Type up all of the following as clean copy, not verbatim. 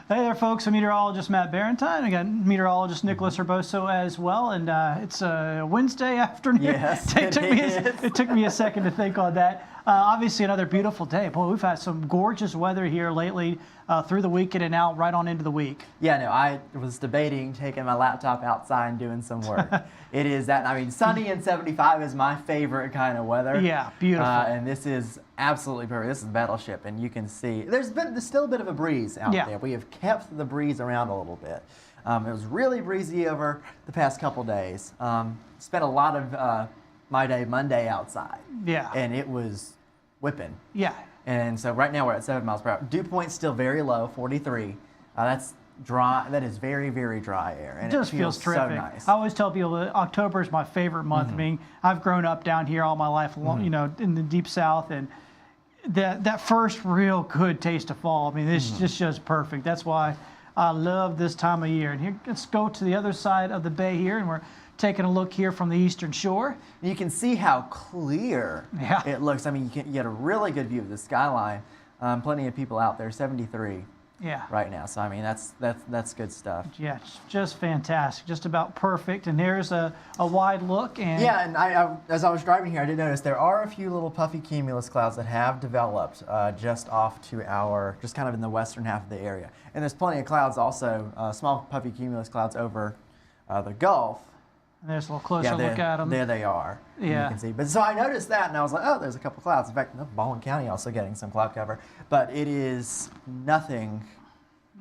Hey there, folks. I'm meteorologist Matt Barentine. I got meteorologist Nicholas Herboso as well, and it's a Wednesday afternoon. Yes, it took me a second to think on that. Obviously, another beautiful day. Boy, we've had some gorgeous weather here lately through the weekend and now right on into the week. Yeah, no, I was debating taking my laptop outside and doing some work. It is that, I mean, sunny and 75 is my favorite kind of weather. Yeah, beautiful. And this is absolutely perfect. This is Battleship, and you can see there's still a bit of a breeze out there. We have kept the breeze around a little bit. It was really breezy over the past couple days. Spent a lot of my day Monday outside. Yeah. And it was whipping. Yeah. And so right now we're at 7 miles per hour. Dew point's still very low, 43. That's dry. That is very, very dry air. And it just feels terrific. So nice. I always tell people that October is my favorite month. I mean, I've grown up down here all my life, you know, in the deep south, and that first real good taste of fall. I mean, it's just perfect. That's why I love this time of year. And here, let's go to the other side of the bay here, and we're taking a look here from the eastern shore. You can see how clear it looks. I mean, you get a really good view of the skyline. Plenty of people out there, 73 right now. So, I mean, that's good stuff. Yeah, just fantastic. Just about perfect. And there's a wide look. And yeah, and as I was driving here, I did notice there are a few little puffy cumulus clouds that have developed just off to just kind of in the western half of the area. And there's plenty of clouds also, small puffy cumulus clouds over the Gulf. And there's a little closer look at them. There they are. Yeah. You can see. But so I noticed that, and I was like, oh, there's a couple clouds. In fact, Baldwin County also getting some cloud cover. But it is nothing.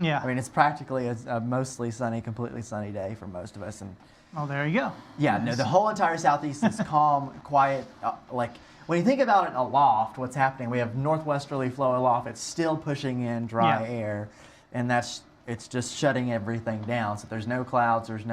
Yeah. I mean, it's practically a mostly sunny, completely sunny day for most of us. And oh, there you go. Yeah, no, the whole entire southeast is calm, quiet. Like, when you think about it aloft, what's happening, we have northwesterly flow aloft. It's still pushing in dry air, and it's just shutting everything down. So there's no clouds, there's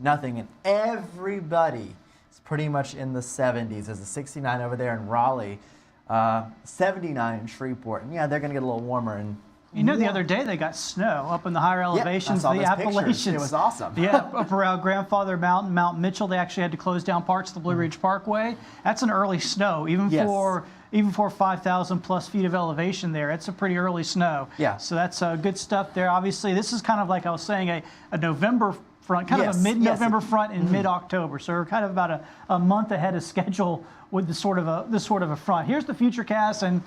nothing, and everybody is pretty much in the 70s. There's a 69 over there in Raleigh, 79 in Shreveport, and yeah, they're going to get a little warmer. And you know, the other day they got snow up in the higher elevations of the Appalachians. It was awesome. Yeah, up around Grandfather Mountain, Mount Mitchell, they actually had to close down parts of the Blue Ridge Parkway. That's an early snow, even for 5,000 plus feet of elevation there. It's a pretty early snow. Yeah. So that's good stuff there. Obviously, this is kind of like I was saying, a November front, kind of a mid-November front in mid-October. So we're kind of about a month ahead of schedule with this sort of a front. Here's the futurecast, and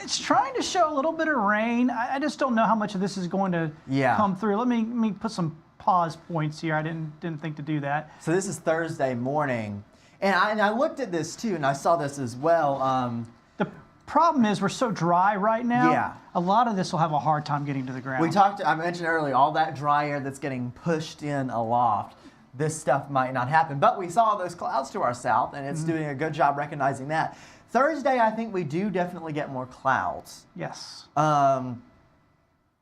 it's trying to show a little bit of rain. I just don't know how much of this is going to come through. Let me put some pause points here. I didn't think to do that. So this is Thursday morning, and I looked at this too, and I saw this as well. The problem is we're so dry right now. Yeah. A lot of this will have a hard time getting to the ground. I mentioned earlier, all that dry air that's getting pushed in aloft. This stuff might not happen, but we saw those clouds to our south, and it's doing a good job recognizing that. Thursday, I think we do definitely get more clouds. Yes. And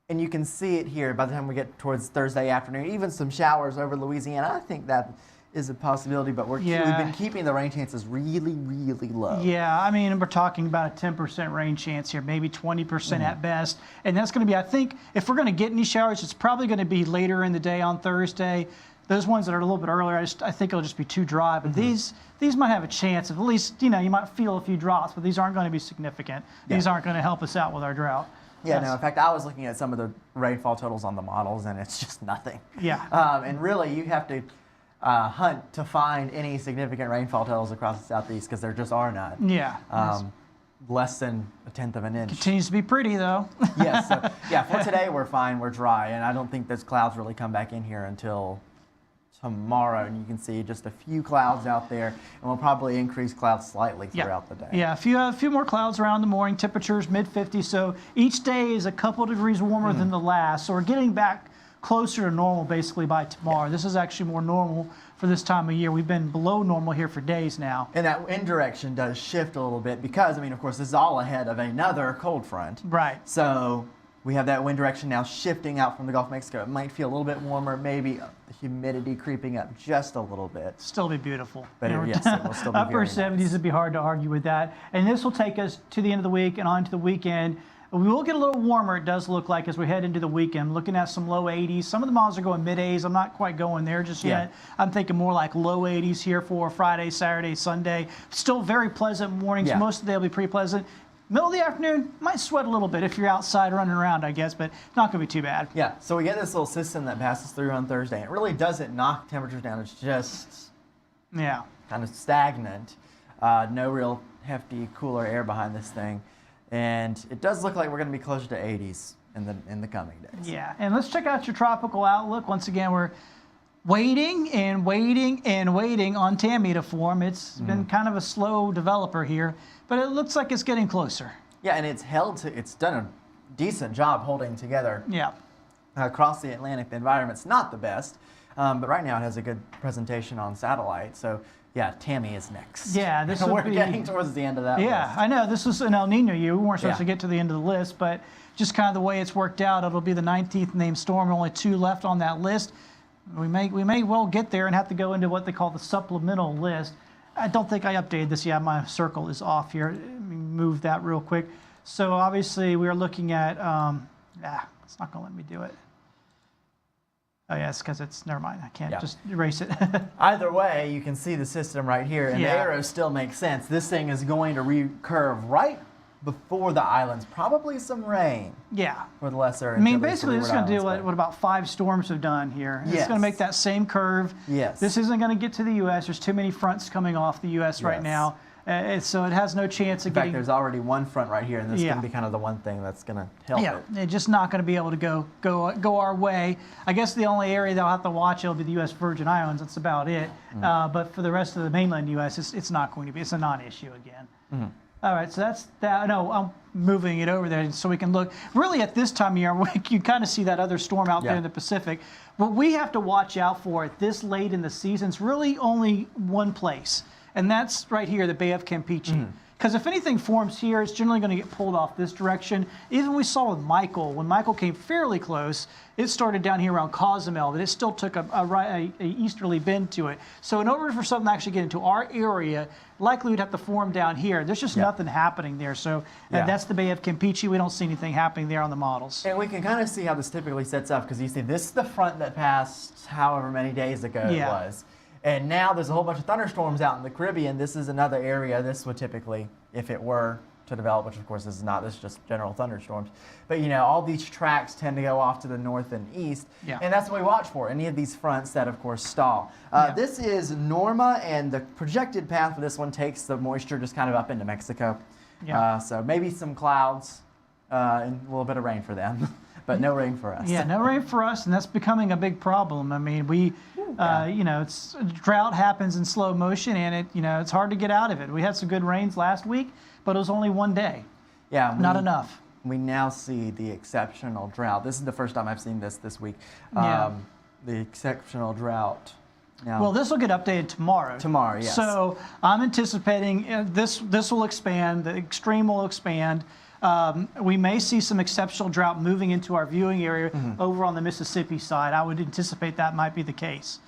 you can see it here by the time we get towards Thursday afternoon. Even some showers over Louisiana. I think that is a possibility, but we've been keeping the rain chances really, really low. Yeah, I mean, we're talking about a 10% rain chance here, maybe 20% at best. And that's going to be, I think, if we're going to get any showers, it's probably going to be later in the day on Thursday. Those ones that are a little bit earlier, I think it'll just be too dry. But these might have a chance of at least, you know, you might feel a few drops, but these aren't going to be significant. Yeah. These aren't going to help us out with our drought. Yeah, no, in fact, I was looking at some of the rainfall totals on the models, and it's just nothing. Yeah. And really, you have to hunt to find any significant rainfall totals across the southeast, because there just are none. Yeah. Less than a tenth of an inch. Continues to be pretty, though. Yes. So, yeah, for today, we're fine. We're dry, and I don't think those clouds really come back in here until tomorrow, and you can see just a few clouds out there, and we'll probably increase clouds slightly throughout the day. Yeah, a few more clouds around the morning. Temperatures mid-50s, so each day is a couple degrees warmer than the last. So we're getting back closer to normal basically by tomorrow. Yeah. This is actually more normal for this time of year. We've been below normal here for days now. And that wind direction does shift a little bit because, I mean, of course, this is all ahead of another cold front. Right. So we have that wind direction now shifting out from the Gulf of Mexico. It might feel a little bit warmer, maybe the humidity creeping up just a little bit. Still be beautiful. But yes, it will still be upper very 70s nice. Would be hard to argue with that. And this will take us to the end of the week and on to the weekend. We will get a little warmer, it does look like, as we head into the weekend. Looking at some low 80s. Some of the models are going mid-80s. I'm not quite going there just yet. I'm thinking more like low 80s here for Friday, Saturday, Sunday. Still very pleasant mornings. Most of the day will be pretty pleasant. Middle of the afternoon, might sweat a little bit if you're outside running around, I guess, but not going to be too bad. Yeah, so we get this little system that passes through on Thursday. And it really doesn't knock temperatures down. It's just kind of stagnant. No real hefty, cooler air behind this thing. And it does look like we're going to be closer to 80s in the coming days. Yeah, and let's check out your tropical outlook. Once again, we're waiting and waiting and waiting on Tammy to form. It's been kind of a slow developer here, but it looks like it's getting closer. Yeah, and it's done a decent job holding together. Yeah. Across the Atlantic, the environment's not the best, but right now it has a good presentation on satellite. So yeah, Tammy is next. Yeah, this we're getting towards the end of that. Yeah, list. I know this was an El Nino year. We weren't supposed to get to the end of the list, but just kind of the way it's worked out, it'll be the 19th named storm. Only 2 left on that list. We may well get there and have to go into what they call the supplemental list. I don't think I updated this yet. My circle is off here. Let me move that real quick. So obviously we are looking at, it's not going to let me do it. Oh, yeah, it's because it's, never mind. I can't just erase it. Either way, you can see the system right here, and the arrows still make sense. This thing is going to recurve right before the islands. Probably some rain. Yeah. For the lesser. I mean, basically, it's going to do what about 5 storms have done here. It's going to make that same curve. Yes. This isn't going to get to the U.S. There's too many fronts coming off the U.S. right now. So it has no chance of getting... In fact, there's already one front right here, and this is going to be kind of the one thing that's going to help it. It's just not going to be able to go our way. I guess the only area they'll have to watch will be the U.S. Virgin Islands. That's about it. But for the rest of the mainland U.S., it's not going to be. It's a non-issue again. All right, so that's that. No, I'm moving it over there so we can look. Really, at this time of year, you kind of see that other storm out there in the Pacific. What we have to watch out for at this late in the season is really only one place. And that's right here, the Bay of Campeche. Because if anything forms here, it's generally going to get pulled off this direction. Even we saw with Michael, when Michael came fairly close, it started down here around Cozumel, but it still took a easterly bend to it. So in order for something to actually get into our area, likely we'd have to form down here. There's just nothing happening there. So that's the Bay of Campeche. We don't see anything happening there on the models. And we can kind of see how this typically sets up, because you see this is the front that passed however many days ago it was. And now there's a whole bunch of thunderstorms out in the Caribbean. This is another area this would typically, if it were to develop, which of course this is not, this is just general thunderstorms. But you know, all these tracks tend to go off to the north and east. And that's what we watch for, any of these fronts that of course stall. This is Norma, and the projected path for this one takes the moisture just kind of up into Mexico. So maybe some clouds and a little bit of rain for them. But no rain for us. Yeah, no rain for us, and that's becoming a big problem. I mean, you know, drought happens in slow motion, and it's hard to get out of it. We had some good rains last week, but it was only one day. Yeah, not enough. We now see the exceptional drought. This is the first time I've seen this week. The exceptional drought. Now, well, this will get updated tomorrow. Tomorrow, yes. So I'm anticipating this will expand. The extreme will expand. We may see some exceptional drought moving into our viewing area over on the Mississippi side. I would anticipate that might be the case.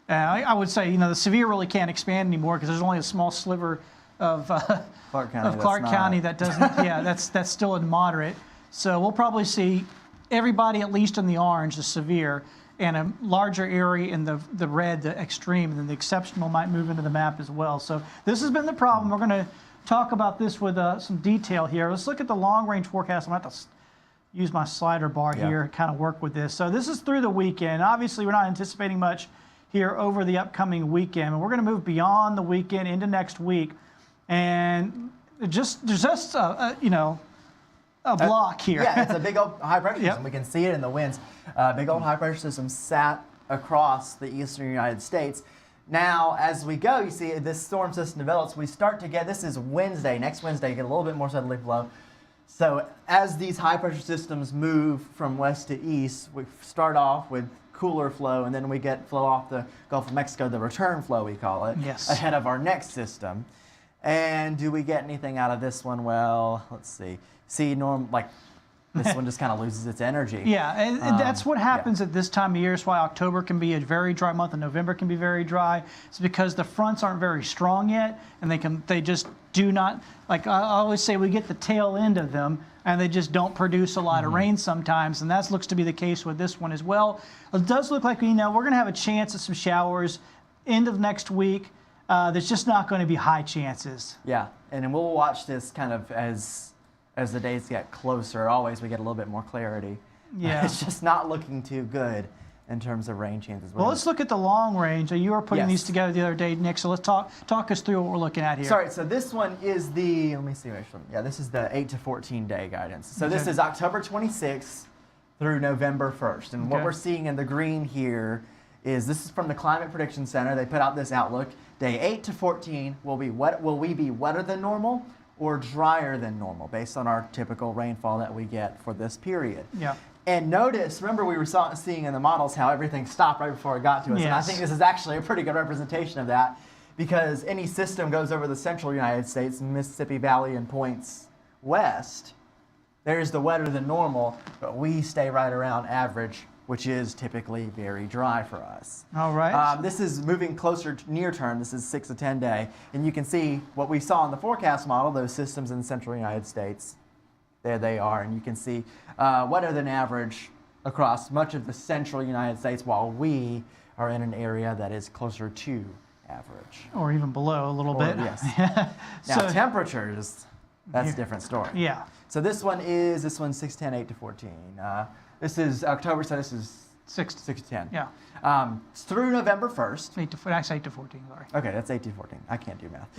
I would say, the severe really can't expand anymore because there's only a small sliver of Clark County that doesn't. That's still in moderate. So we'll probably see everybody at least in the orange, the severe, and a larger area in the red, the extreme, and then the exceptional might move into the map as well. So this has been the problem. We're going to talk about this with some detail here. Let's look at the long-range forecast. I'm going to have to use my slider bar here, kind of work with this. So this is through the weekend. Obviously, we're not anticipating much here over the upcoming weekend. And we're going to move beyond the weekend into next week. And there's just a block here. Yeah, it's a big old high-pressure system. We can see it in the winds. Big old high-pressure system sat across the eastern United States. Now, as we go, you see this storm system develops. We start to get, this is Wednesday, next Wednesday, get a little bit more southerly flow. So as these high-pressure systems move from west to east, we start off with cooler flow, and then we get flow off the Gulf of Mexico, the return flow, we call it, ahead of our next system. And do we get anything out of this one? Well, let's see. See, this one just kind of loses its energy. Yeah, and that's what happens at this time of year. It's why October can be a very dry month and November can be very dry. It's because the fronts aren't very strong yet, and they just do not, like I always say, we get the tail end of them, and they just don't produce a lot of rain sometimes, and that looks to be the case with this one as well. It does look like we're going to have a chance at some showers end of next week. There's just not going to be high chances. Yeah, and then we'll watch this kind of as as the days get closer, always we get a little bit more clarity. Yeah. It's just not looking too good in terms of rain chances. Well, let's look at the long range. You were putting these Yes. together the other day, Nick. So let's talk us through what we're looking at here. Sorry, so this one is the, let me see, yeah, this is the 8 to 14 day guidance. So this is October 26th through November 1st. And what we're seeing in the green here is, this is from the Climate Prediction Center. They put out this outlook. Day 8 to 14 will be will we be wetter than normal or drier than normal based on our typical rainfall that we get for this period. Yeah. And notice, remember we were seeing in the models how everything stopped right before it got to us. Yes. And I think this is actually a pretty good representation of that, because any system goes over the central United States, Mississippi Valley and points west, there's the wetter than normal, but we stay right around average, which is typically very dry for us. All right. This is moving closer to near term. This is 6 to 10 day. And you can see what we saw in the forecast model, those systems in the central United States. There they are. And you can see wetter than average across much of the central United States, while we are in an area that is closer to average. Or even below a little bit. Yes. So, Now, temperatures, that's a different story. yeah. So this one's 6, 10, 8 to 14. This is October, so this is 6 to 10. Yeah. It's through November 1st. 8 to 14, sorry. Okay, that's 8 to 14. I can't do math.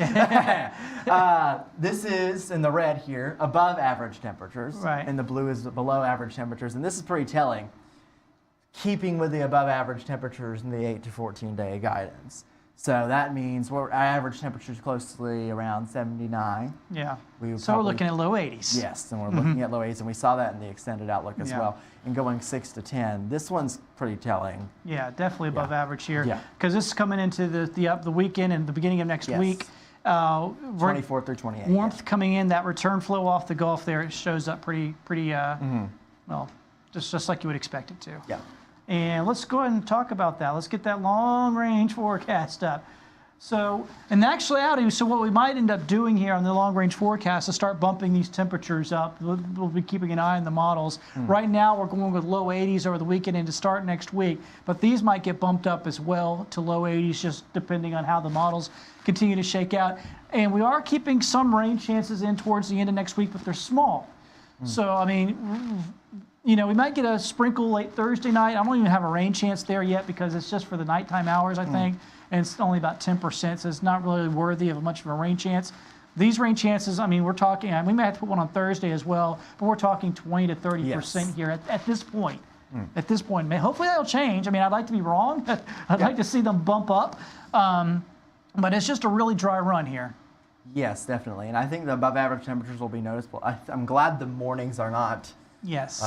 This is, in the red here, above average temperatures. Right. And the blue is below average temperatures. And this is pretty telling, keeping with the above average temperatures in the 8 to 14 day guidance. So that means our average temperature is closely around 79. Yeah. We So we're looking at low 80s. Yes, and we're looking at low 80s, and we saw that in the extended outlook as Yeah. well. And going 6 to 10, this one's pretty telling. Yeah, definitely above average here. Yeah. Because this is coming into the weekend and the beginning of next Yes. week. 24 through 28. Warmth coming in, that return flow off the Gulf there, it shows up pretty well, just like you would expect it to. Yeah. And let's go ahead and talk about that. Let's get that long range forecast up. So, in actuality, so what we might end up doing here on the long range forecast is start bumping these temperatures up. We'll be keeping an eye on the models. Right now, we're going with low 80s over the weekend and to start next week, but these might get bumped up as well to low 80s, just depending on how the models continue to shake out. And we are keeping some rain chances in towards the end of next week, but they're small. So, I mean, you know, we might get a sprinkle late Thursday night. I don't even have a rain chance there yet because it's just for the nighttime hours, I think. And it's only about 10%, so it's not really worthy of much of a rain chance. These rain chances, I mean, we're talking, we may have to put one on Thursday as well, but we're talking 20 to 30% here at this point. At this point, hopefully that'll change. I mean, I'd like to be wrong. I'd like to see them bump up, but it's just a really dry run here. Yes, definitely. And I think the above average temperatures will be noticeable. I'm glad the mornings are not. Yes.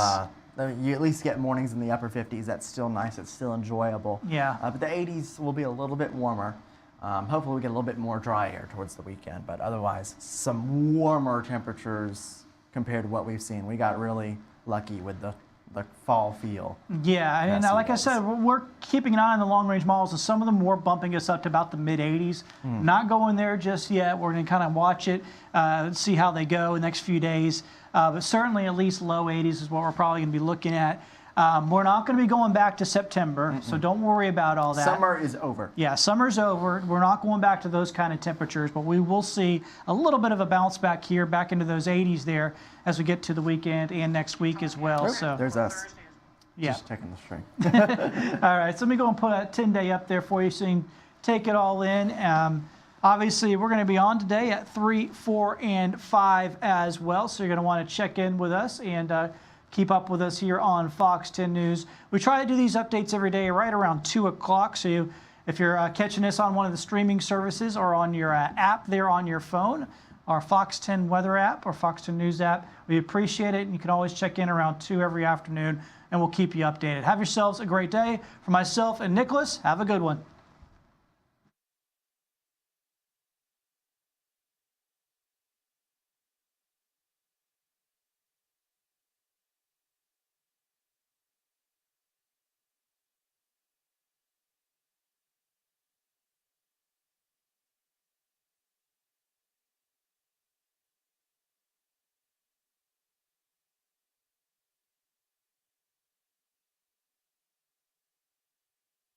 You at least get mornings in the upper 50s. That's still nice. It's still enjoyable. Yeah. But the 80s will be a little bit warmer. Hopefully we get a little bit more dry air towards the weekend. But otherwise, some warmer temperatures compared to what we've seen. We got really lucky with the fall feel. Yeah, and Past like I days. said, we're keeping an eye on the long-range models, and some of them were bumping us up to about the mid-80s. Not going there just yet. We're going to kind of watch it, see how they go the next few days. But certainly at least low 80s is what we're probably going to be looking at. We're not going to be going back to September, so don't worry about all that. Summer is over. Yeah, summer's over. We're not going back to those kind of temperatures, but we will see a little bit of a bounce back here, back into those 80s there as we get to the weekend and next week as well. So There's us. yeah. Just checking the string. All right, so let me go and put a 10-day up there for you so you can take it all in. Obviously, we're going to be on today at 3, 4, and 5 as well, so you're going to want to check in with us and keep up with us here on Fox 10 News. We try to do these updates every day right around 2 o'clock, so if you're catching us on one of the streaming services or on your app there on your phone, our Fox 10 Weather app or Fox 10 News app, we appreciate it, and you can always check in around 2 every afternoon, and we'll keep you updated. Have yourselves a great day. For myself and Nicholas, have a good one.